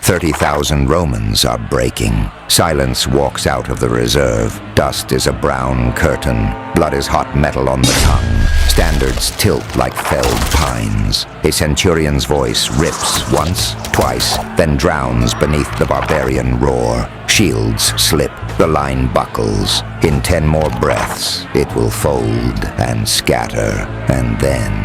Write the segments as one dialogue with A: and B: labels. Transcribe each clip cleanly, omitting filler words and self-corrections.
A: 30,000 Romans are breaking. Silence walks out of the reserve. Dust is a brown curtain. Blood is hot metal on the tongue. Standards tilt like felled pines. A centurion's voice rips once, twice, then drowns beneath the barbarian roar. Shields slip, the line buckles. In 10 more breaths, it will fold and scatter, and then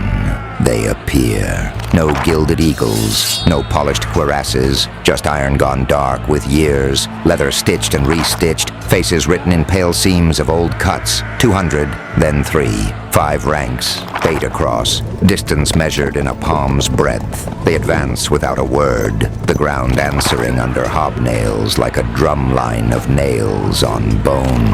A: they appear. No gilded eagles, no polished cuirasses, just iron gone dark with years, leather stitched and restitched, faces written in pale seams of old cuts. 200, then 3, 5 ranks, 8 across, distance measured in a palm's breadth. They advance without a word, the ground answering under hobnails like a drum line of nails on bone.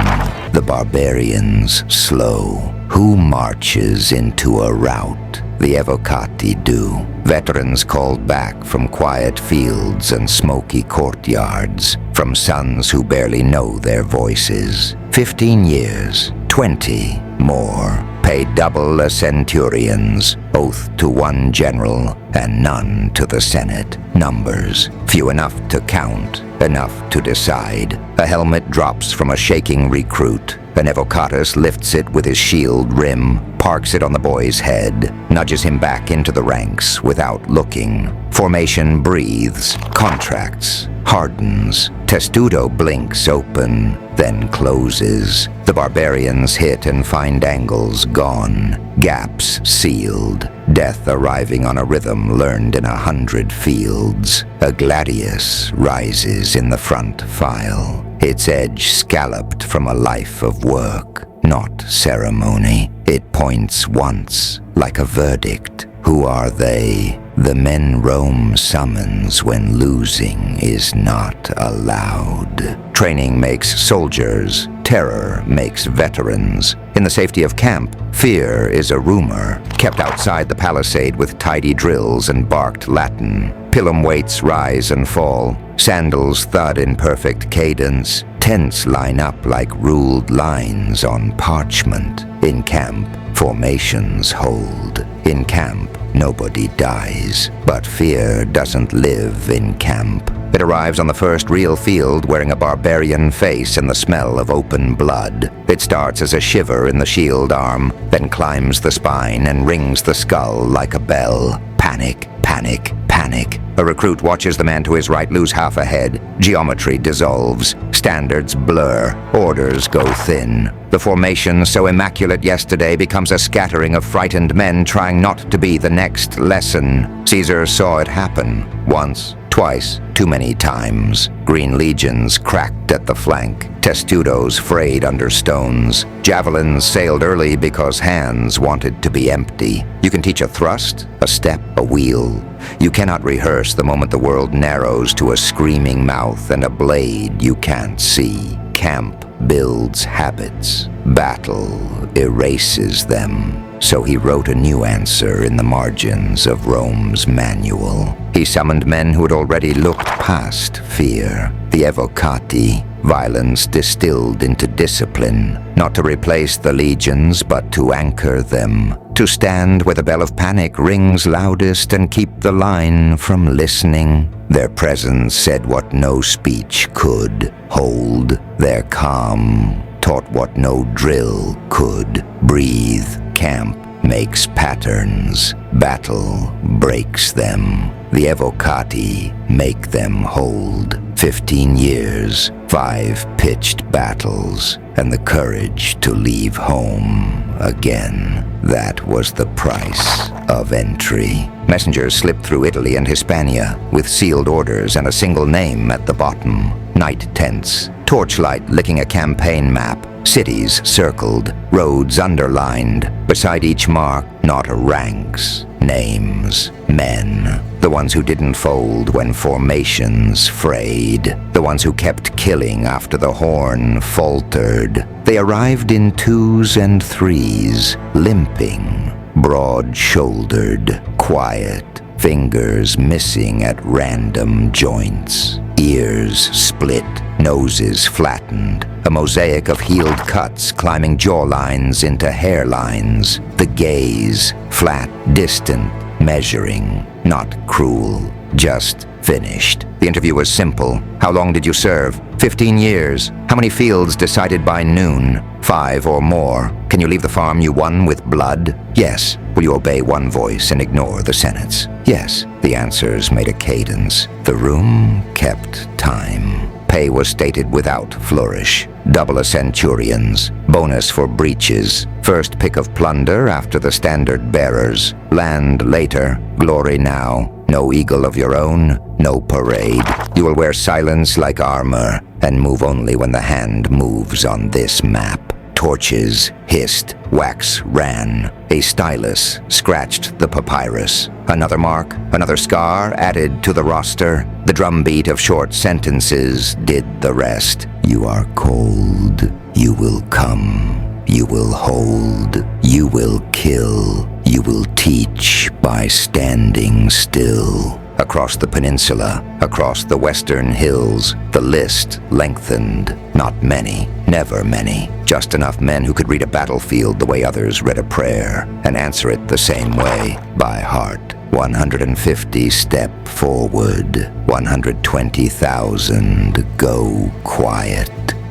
A: The barbarians slow. Who marches into a rout? The Evocati do. Veterans called back from quiet fields and smoky courtyards, from sons who barely know their voices. 15 years, 20 more. Pay double as centurions, oath to one general, and none to the Senate. Numbers, few enough to count, enough to decide. A helmet drops from a shaking recruit. An Evocatus lifts it with his shield rim, parks it on the boy's head, nudges him back into the ranks without looking. Formation breathes, contracts, hardens. Testudo blinks open, then closes. The barbarians hit and find angles gone, gaps sealed, death arriving on a rhythm learned in 100 fields. A gladius rises in the front file, its edge scalloped from a life of work, not ceremony. It points once, like a verdict. Who are they? The men Rome summons when losing is not allowed. Training makes soldiers. Terror makes veterans. In the safety of camp, fear is a rumor, kept outside the palisade with tidy drills and barked Latin. Pilum weights rise and fall. Sandals thud in perfect cadence. Tents line up like ruled lines on parchment. In camp, formations hold. In camp, nobody dies. But fear doesn't live in camp. It arrives on the first real field wearing a barbarian face and the smell of open blood. It starts as a shiver in the shield arm, then climbs the spine and rings the skull like a bell. Panic, panic, panic. A recruit watches the man to his right lose half a head. Geometry dissolves. Standards blur. Orders go thin. The formation, so immaculate yesterday, becomes a scattering of frightened men trying not to be the next lesson. Caesar saw it happen. Once, twice, too many times. Green legions cracked at the flank. Testudos frayed under stones. Javelins sailed early because hands wanted to be empty. You can teach a thrust, a step, a wheel. You cannot rehearse the moment the world narrows to a screaming mouth and a blade you can't see. Camp builds habits. Battle erases them. So he wrote a new answer in the margins of Rome's manual. He summoned men who had already looked past fear. The Evocati, violence distilled into discipline, not to replace the legions, but to anchor them. To stand where the bell of panic rings loudest and keep the line from listening. Their presence said what no speech could. Hold their calm, taught what no drill could. Breathe. Camp makes patterns. Battle breaks them. The Evocati make them hold. 15 years, 5 pitched battles, and the courage to leave home again. That was the price of entry. Messengers slipped through Italy and Hispania with sealed orders and a single name at the bottom. Night tents, torchlight licking a campaign map. Cities circled, roads underlined. Beside each mark, not ranks, names, men. The ones who didn't fold when formations frayed. The ones who kept killing after the horn faltered. They arrived in 2s and 3s, limping, broad-shouldered, quiet, fingers missing at random joints. Ears split, noses flattened, a mosaic of healed cuts climbing jawlines into hairlines. The gaze, flat, distant, measuring, not cruel, just Finished. The interview was simple. How long did you serve? 15 years. How many fields decided by noon? 5 or more. Can you leave the farm you won with blood? Yes. Will you obey one voice and ignore the senate's? Yes. The answers made a cadence. The room kept time. Pay was stated without flourish. Double a centurion's. Bonus for breaches. First pick of plunder after the standard bearers. Land later. Glory now. No eagle of your own. No parade. You will wear silence like armor and move only when the hand moves on this map. Torches hissed, wax ran. A stylus scratched the papyrus. Another mark, another scar added to the roster. The drumbeat of short sentences did the rest. You are cold. You will come. You will hold. You will kill. You will teach by standing still. Across the peninsula, across the western hills, the list lengthened. Not many, never many. Just enough men who could read a battlefield the way others read a prayer and answer it the same way, by heart. 150 step forward, 120,000 go quiet.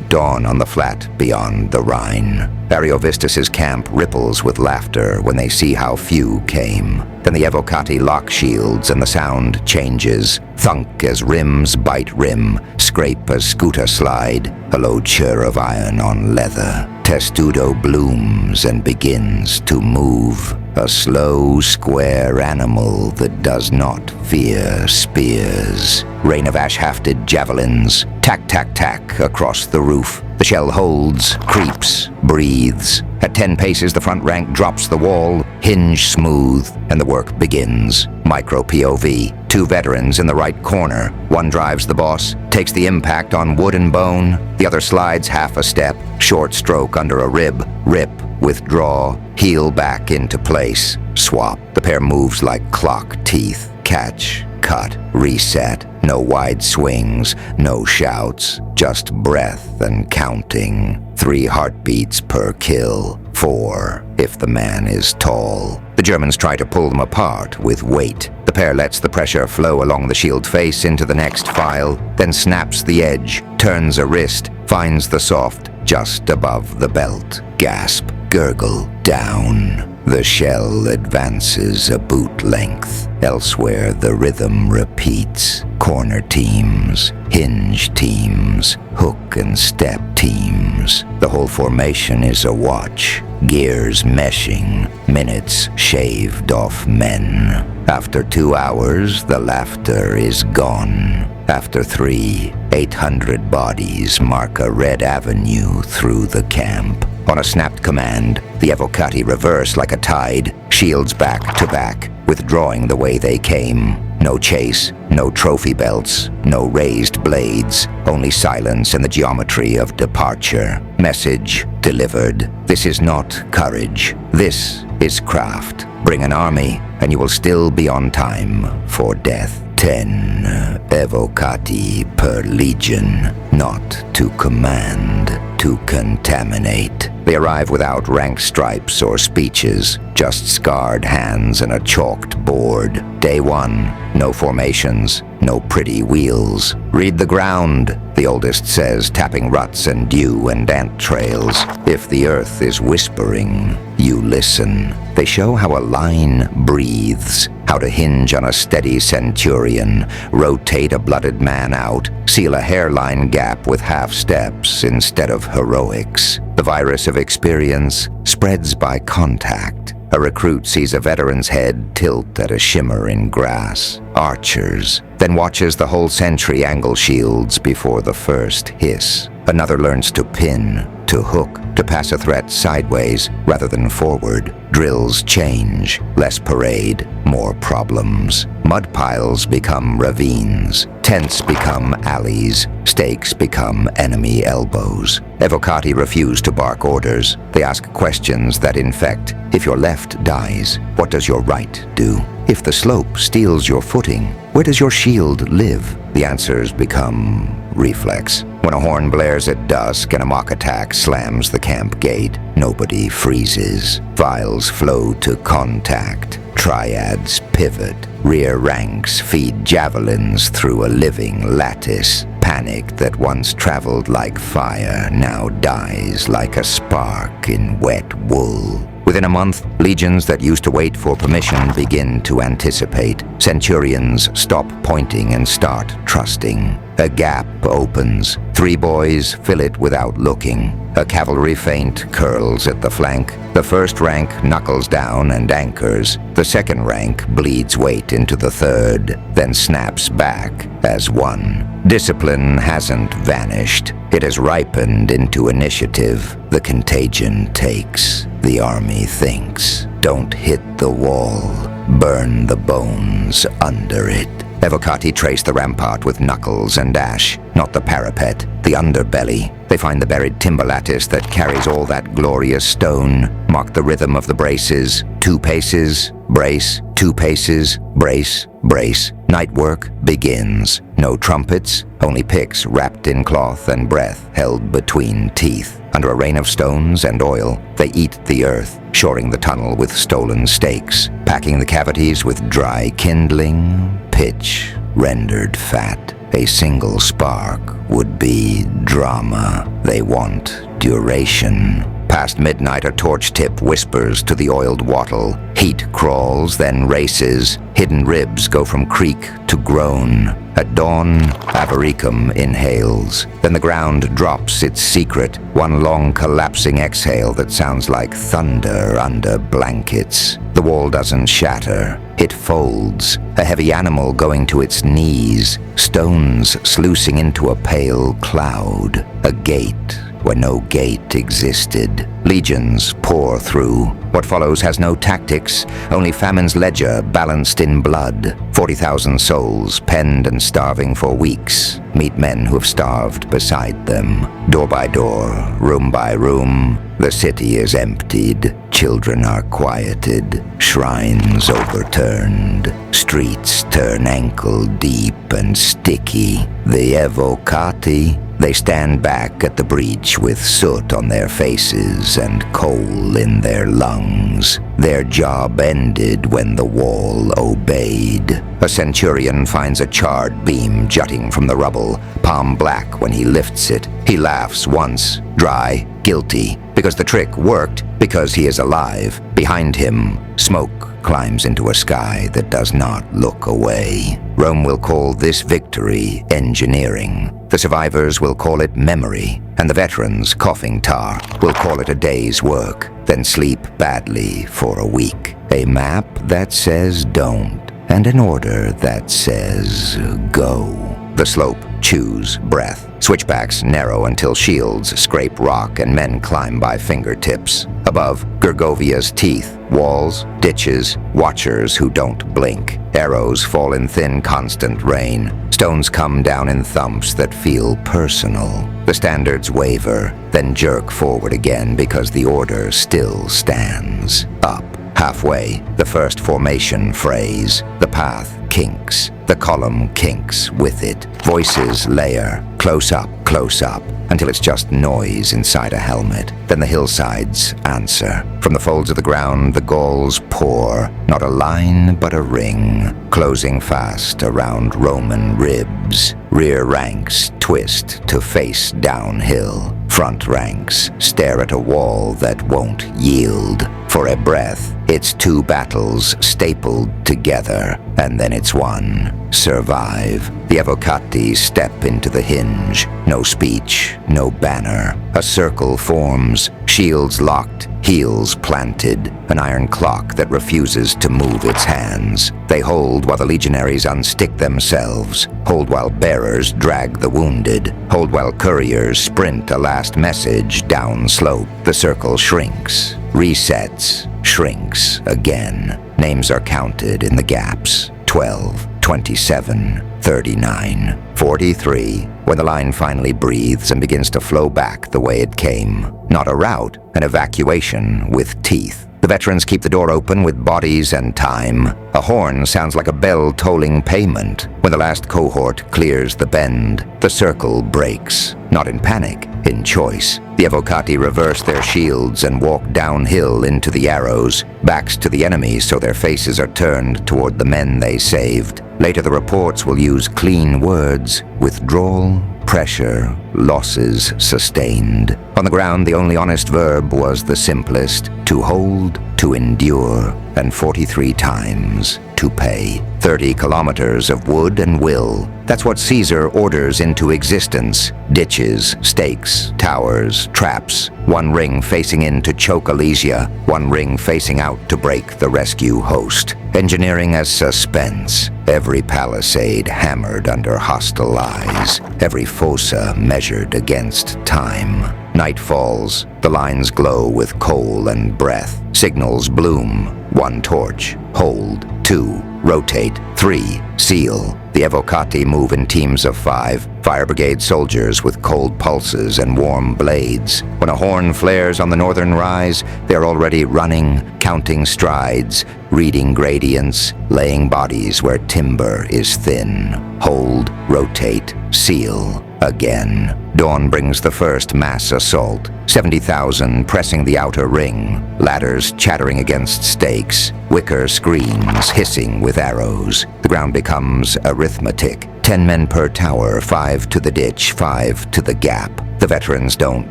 A: Dawn on the flat beyond the Rhine. Ariovistus's camp ripples with laughter when they see how few came. Then the Evocati lock shields and the sound changes. Thunk as rims bite rim, scrape as scooter slide, a low churr of iron on leather. Testudo blooms and begins to move. A slow, square animal that does not fear spears. Rain of ash-hafted javelins. Tack, tack, tack across the roof. The shell holds, creeps, breathes. At 10 paces, the front rank drops the wall, hinge smooth, and the work begins. Micro POV. 2 veterans in the right corner. One drives the boss, takes the impact on wood and bone. The other slides half a step, short stroke under a rib, rip, withdraw, heel back into place. Swap. The pair moves like clock teeth. Catch, cut, reset. No wide swings, no shouts, just breath and counting. 3 heartbeats per kill, 4 if the man is tall. The Germans try to pull them apart with weight. The pair lets the pressure flow along the shield face into the next file, then snaps the edge, turns a wrist, finds the soft just above the belt. Gasp, gurgle, down. The shell advances a boot length. Elsewhere, the rhythm repeats. Corner teams, hinge teams, hook and step teams. The whole formation is a watch. Gears meshing, minutes shaved off men. After 2 hours, the laughter is gone. After 3, 800 bodies mark a red avenue through the camp. On a snapped command, the Evocati reverse like a tide, shields back to back, withdrawing the way they came. No chase, no trophy belts, no raised blades, only silence and the geometry of departure. Message delivered. This is not courage. This is craft. Bring an army, and you will still be on time for death. 10 Evocati per legion, not to command, to contaminate. They arrive without rank stripes or speeches, just scarred hands and a chalked board. Day 1, no formations, no pretty wheels. Read the ground, the oldest says, tapping ruts and dew and ant trails. If the earth is whispering, you listen. They show how a line breathes, how to hinge on a steady centurion, rotate a blooded man out, seal a hairline gap with half steps instead of heroics. The virus of experience spreads by contact. A recruit sees a veteran's head tilt at a shimmer in grass. Archers, then watches the whole sentry angle shields before the first hiss. Another learns to pin, to hook, to pass a threat sideways rather than forward. Drills change, less parade, more problems. Mud piles become ravines. Tents become alleys. Stakes become enemy elbows. Evocati refuse to bark orders. They ask questions that infect. If your left dies, what does your right do? If the slope steals your footing, where does your shield live? The answers become reflex. When a horn blares at dusk and a mock attack slams the camp gate, nobody freezes. Files flow to contact. Triads pivot. Rear ranks feed javelins through a living lattice. Panic that once traveled like fire now dies like a spark in wet wool. Within a month, legions that used to wait for permission begin to anticipate. Centurions stop pointing and start trusting. A gap opens. 3 boys fill it without looking. A cavalry feint curls at the flank. The first rank knuckles down and anchors. The second rank bleeds weight into the third, then snaps back as one. Discipline hasn't vanished. It has ripened into initiative. The contagion takes. The army thinks. Don't hit the wall. Burn the bones under it. Evocati trace the rampart with knuckles and ash, not the parapet, the underbelly. They find the buried timber lattice that carries all that glorious stone, mark the rhythm of the braces. 2 paces, brace, 2 paces, brace, brace. Night work begins. No trumpets, only picks wrapped in cloth and breath held between teeth. Under a rain of stones and oil, they eat the earth, shoring the tunnel with stolen stakes, packing the cavities with dry kindling, pitch, rendered fat. A single spark would be drama. They want duration. Past midnight, a torch tip whispers to the oiled wattle. Heat crawls, then races. Hidden ribs go from creak to groan. At dawn, Avaricum inhales. Then the ground drops its secret, one long collapsing exhale that sounds like thunder under blankets. The wall doesn't shatter. It folds, a heavy animal going to its knees, stones sluicing into a pale cloud, a gate where no gate existed. Legions pour through. What follows has no tactics, only famine's ledger balanced in blood. 40,000 souls penned and starving for weeks. Meet men who have starved beside them. Door by door, room by room, the city is emptied. Children are quieted. Shrines overturned. Streets turn ankle-deep and sticky. The Evocati, they stand back at the breach with soot on their faces and coal in their lungs. Their job ended when the wall obeyed. A centurion finds a charred beam jutting from the rubble, palm black when he lifts it. He laughs once, dry, guilty, because the trick worked, because he is alive. Behind him, smoke climbs into a sky that does not look away. Rome will call this victory engineering. The survivors will call it memory, and the veterans, coughing tar, will call it a day's work, then sleep badly for a week. A map that says don't, and an order that says go. The slope chews breath. Switchbacks narrow until shields scrape rock and men climb by fingertips. Above, Gergovia's teeth, walls, ditches, watchers who don't blink. Arrows fall in thin, constant rain. Stones come down in thumps that feel personal. The standards waver, then jerk forward again because the order still stands. Up. Halfway, the first formation phrase. The path kinks. The column kinks with it. Voices layer. Close up, until it's just noise inside a helmet. Then the hillsides answer. From the folds of the ground, the Gauls pour. Not a line, but a ring, closing fast around Roman ribs. Rear ranks twist to face downhill. Front ranks stare at a wall that won't yield. For a breath, it's 2 battles stapled together, and then it's one. Survive. The Evocati step into the hinge. No speech, no banner. A circle forms, shields locked, heels planted, an iron clock that refuses to move its hands. They hold while the legionaries unstick themselves, hold while bearers drag the wounded, hold while couriers sprint a last message down slope. The circle shrinks, resets, shrinks again. Names are counted in the gaps. 12, 27, 39, 43, when the line finally breathes and begins to flow back the way it came. Not a rout, an evacuation with teeth. The veterans keep the door open with bodies and time. A horn sounds like a bell tolling payment. When the last cohort clears the bend, the circle breaks. Not in panic, in choice. The Evocati reverse their shields and walk downhill into the arrows, backs to the enemy so their faces are turned toward the men they saved. Later the reports will use clean words: withdrawal, pressure, losses sustained. On the ground, the only honest verb was the simplest: to hold, to endure, and 43 times to pay. 30 kilometers of wood and will. That's what Caesar orders into existence. Ditches, stakes, towers, traps. One ring facing in to choke Alesia, one ring facing out to break the rescue host. Engineering as suspense. Every palisade hammered under hostile eyes. Every fossa measured against time. Night falls. The lines glow with coal and breath. Signals bloom. 1 torch. Hold. 2. Rotate. 3. Seal. The Evocati move in teams of 5. Fire brigade soldiers with cold pulses and warm blades. When a horn flares on the northern rise, they're already running, counting strides, reading gradients, laying bodies where timber is thin. Hold, rotate, seal. Again. Dawn brings the first mass assault. 70,000 pressing the outer ring. Ladders chattering against stakes. Wicker screens hissing with arrows. The ground becomes arithmetic. 10 men per tower, 5 to the ditch, 5 to the gap. The veterans don't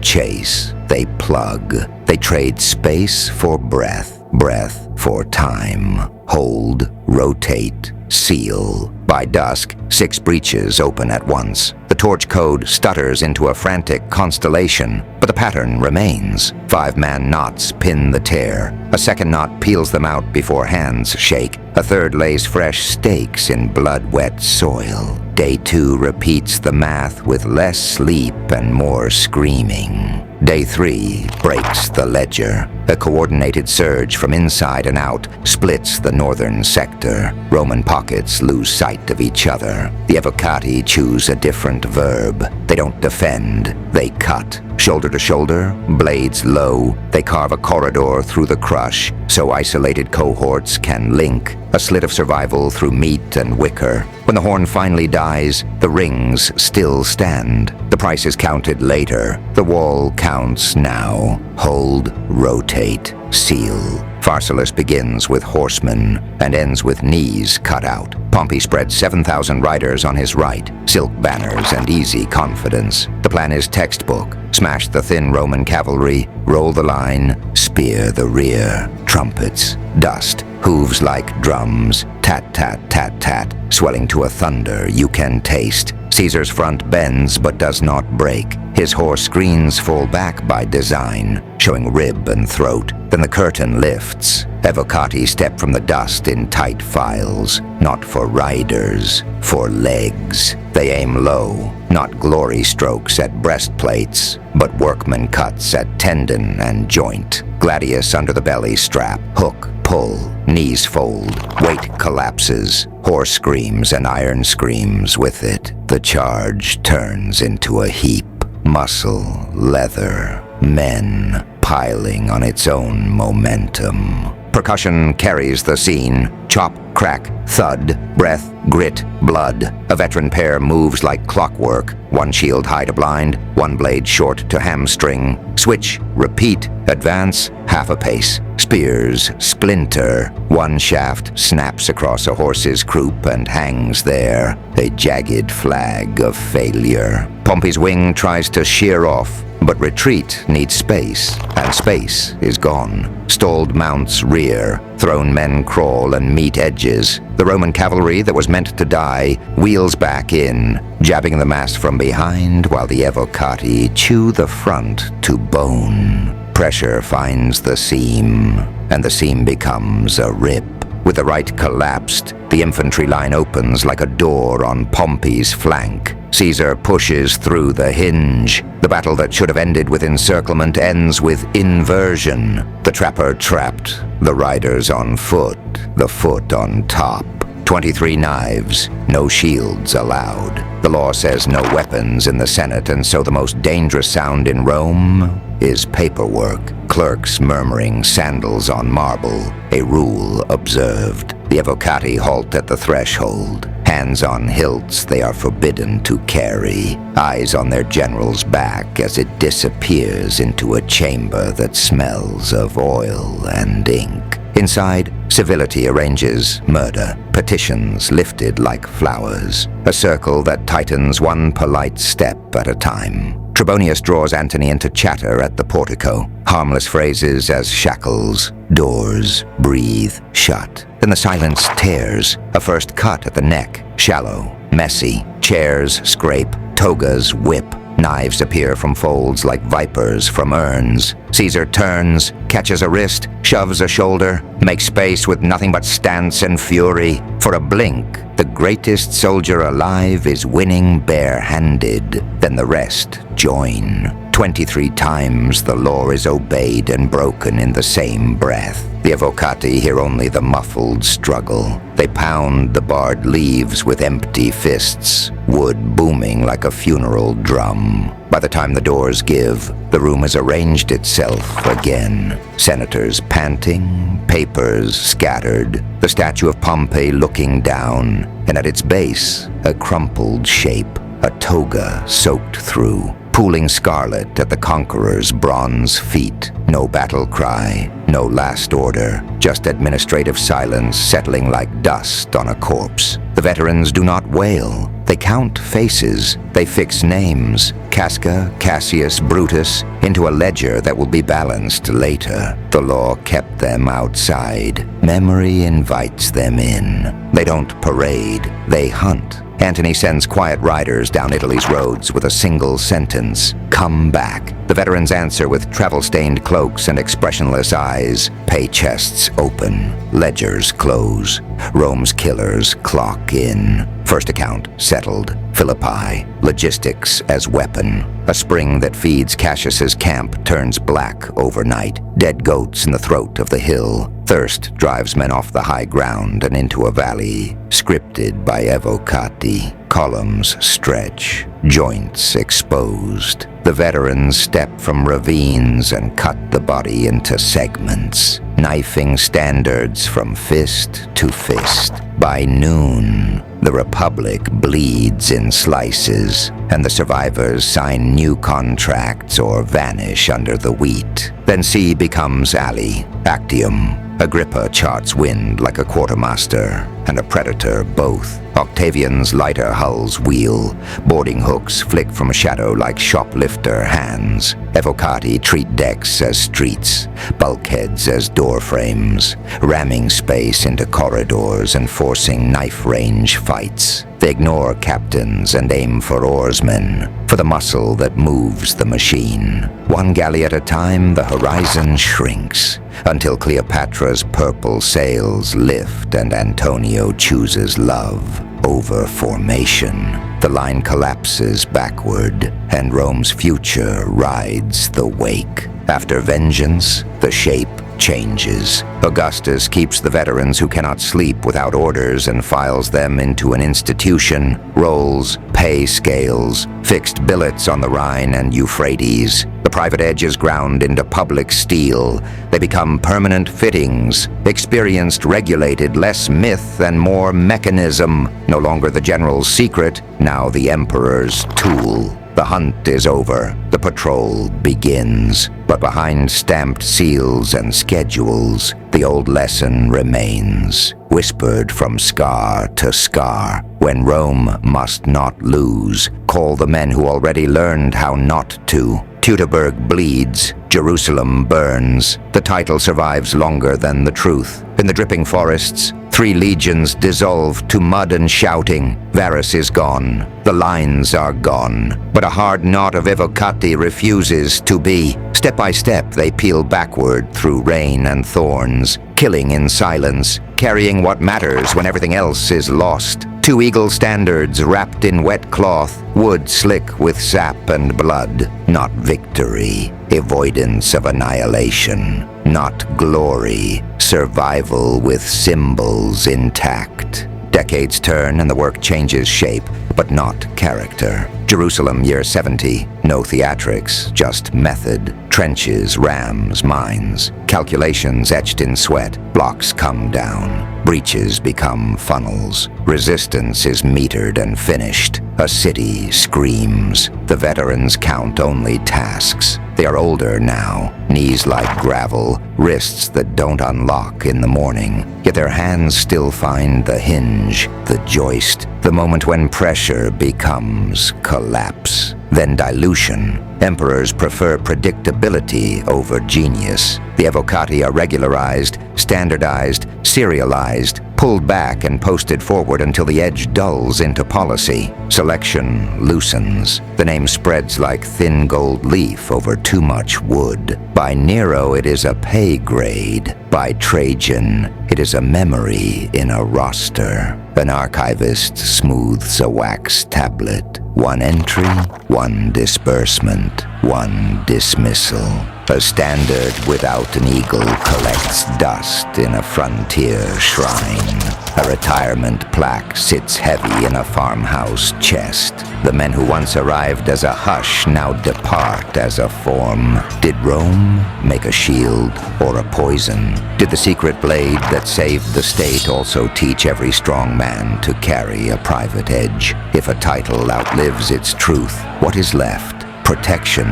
A: chase. They plug. They trade space for breath. Breath for time. Hold, rotate, seal. By dusk, 6 breaches open at once. The torch code stutters into a frantic constellation, but the pattern remains. 5-man knots pin the tear. A second knot peels them out before hands shake. A third lays fresh stakes in blood-wet soil. Day 2 repeats the math with less sleep and more screaming. Day 3 breaks the ledger. A coordinated surge from inside and out splits the northern sector. Roman pockets lose sight of each other. The Evocati choose a different verb. They don't defend, they cut. Shoulder to shoulder, blades low, they carve a corridor through the crush so isolated cohorts can link. A slit of survival through meat and wicker. When the horn finally dies, the rings still stand. The price is counted later. The wall counts now. Hold, rotate, seal. Pharsalus begins with horsemen and ends with knees cut out. Pompey spreads 7,000 riders on his right, silk banners and easy confidence. The plan is textbook. Smash the thin Roman cavalry, roll the line, spear the rear. Trumpets, dust, hooves like drums, tat, tat, tat, tat, swelling to a thunder you can taste. Caesar's front bends but does not break. His horse screens fall back by design, showing rib and throat. Then the curtain lifts. Evocati step from the dust in tight files, not for riders, for legs. They aim low, not glory strokes at breastplates, but workman cuts at tendon and joint. Gladius under the belly strap, hook, pull, knees fold, weight collapses. Horse screams and iron screams with it. The charge turns into a heap. Muscle, leather, men piling on its own momentum. Percussion carries the scene. Chop, crack, thud, breath, grit, blood. A veteran pair moves like clockwork. One shield high to blind, one blade short to hamstring. Switch, repeat, advance, half a pace. Spears splinter. One shaft snaps across a horse's croup and hangs there, a jagged flag of failure. Pompey's wing tries to shear off, but retreat needs space, and space is gone. Stalled mounts rear, thrown men crawl and meet edges. The Roman cavalry that was meant to die wheels back in, jabbing the mass from behind while the Evocati chew the front to bone. Pressure finds the seam, and the seam becomes a rip. With the right collapsed, the infantry line opens like a door on Pompey's flank. Caesar pushes through the hinge. The battle that should have ended with encirclement ends with inversion. The trapper trapped, the riders on foot, the foot on top. 23 knives, no shields allowed. The law says no weapons in the Senate, and so the most dangerous sound in Rome is paperwork. clerks murmuring, sandals on marble, a rule observed. The Evocati halt at the threshold. Hands on hilts they are forbidden to carry, eyes on their general's back as it disappears into a chamber that smells of oil and ink. Inside, civility arranges murder, petitions lifted like flowers, a circle that tightens one polite step at a time. Trebonius draws Antony into chatter at the portico, harmless phrases as shackles, doors, breathe, shut. Then the silence tears, a first cut at the neck, shallow, messy, chairs scrape, togas whip, knives appear from folds like vipers from urns. Caesar turns, catches a wrist, shoves a shoulder, makes space with nothing but stance and fury. For a blink, the greatest soldier alive is winning bare-handed. Then the rest join. 23 times the law is obeyed and broken in the same breath. The Evocati hear only the muffled struggle. They pound the barred leaves with empty fists, wood booming like a funeral drum. By the time the doors give, the room has arranged itself again. Senators panting, papers scattered, the statue of Pompey looking down, and at its base, a crumpled shape, a toga soaked through, pooling scarlet at the conqueror's bronze feet. No battle cry, no last order, just administrative silence settling like dust on a corpse. The veterans do not wail. They count faces. They fix names. Casca, Cassius, Brutus, into a ledger that will be balanced later. The law kept them outside. Memory invites them in. They don't parade. They hunt. Antony sends quiet riders down Italy's roads with a single sentence: come back. The veterans answer with travel-stained cloaks and expressionless eyes. Pay chests open. Ledgers close. Rome's killers clock in. First account settled. Philippi. Logistics as weapon. A spring that feeds Cassius's camp turns black overnight. Dead goats in the throat of the hill. Thirst drives men off the high ground and into a valley. Scripted by Evocati. Columns stretch. Joints exposed. The veterans step from ravines and cut the body into segments, knifing standards from fist to fist. By noon, the Republic bleeds in slices, and the survivors sign new contracts or vanish under the wheat. Then sea becomes alley, Actium. Agrippa charts wind like a quartermaster, and a predator both. Octavian's lighter hulls wheel. Boarding hooks flick from shadow like shoplifter hands. Evocati treat decks as streets, bulkheads as door frames, ramming space into corridors and forcing knife-range fights. They ignore captains and aim for oarsmen, for the muscle that moves the machine. One galley at a time, the horizon shrinks, until Cleopatra's purple sails lift and Antonio chooses love over formation. The line collapses backward, and Rome's future rides the wake. After vengeance, the shape changes. Augustus keeps the veterans who cannot sleep without orders and files them into an institution. Rolls, pay scales, fixed billets on the Rhine and Euphrates. The private edge is ground into public steel. They become permanent fittings, experienced, regulated, less myth and more mechanism. No longer the general's secret, now the emperor's tool. The hunt is over. The patrol begins. But behind stamped seals and schedules, the old lesson remains, whispered from scar to scar. When Rome must not lose, call the men who already learned how not to. Teutoburg bleeds, Jerusalem burns. The title survives longer than the truth. In the dripping forests, 3 legions dissolve to mud and shouting. Varus is gone. The lines are gone. But a hard knot of Evocati refuses to be. Step by step, they peel backward through rain and thorns, killing in silence, carrying what matters when everything else is lost. 2 eagle standards wrapped in wet cloth, wood slick with sap and blood. Not victory, avoidance of annihilation. Not glory, survival with symbols intact. Decades turn and the work changes shape, but not character. Jerusalem, year 70. No theatrics, just method. Trenches, rams, mines. Calculations etched in sweat. Blocks come down. Breaches become funnels. Resistance is metered and finished. A city screams. The veterans count only tasks. They are older now, knees like gravel, wrists that don't unlock in the morning. Yet their hands still find the hinge, the joist, the moment when pressure becomes collapse. Then dilution. Emperors prefer predictability over genius. The Evocati are regularized, standardized, serialized, pulled back and posted forward until the edge dulls into policy. Selection loosens. The name spreads like thin gold leaf over too much wood. By Nero it is a pay grade. By Trajan it is a memory in a roster. An archivist smooths a wax tablet. One entry, one disbursement, one dismissal. A standard without an eagle collects dust in a frontier shrine. A retirement plaque sits heavy in a farmhouse chest. The men who once arrived as a hush now depart as a form. Did Rome make a shield or a poison? Did the secret blade that saved the state also teach every strong man to carry a private edge? If a title outlives its truth, what is left? Protection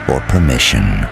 A: or permission?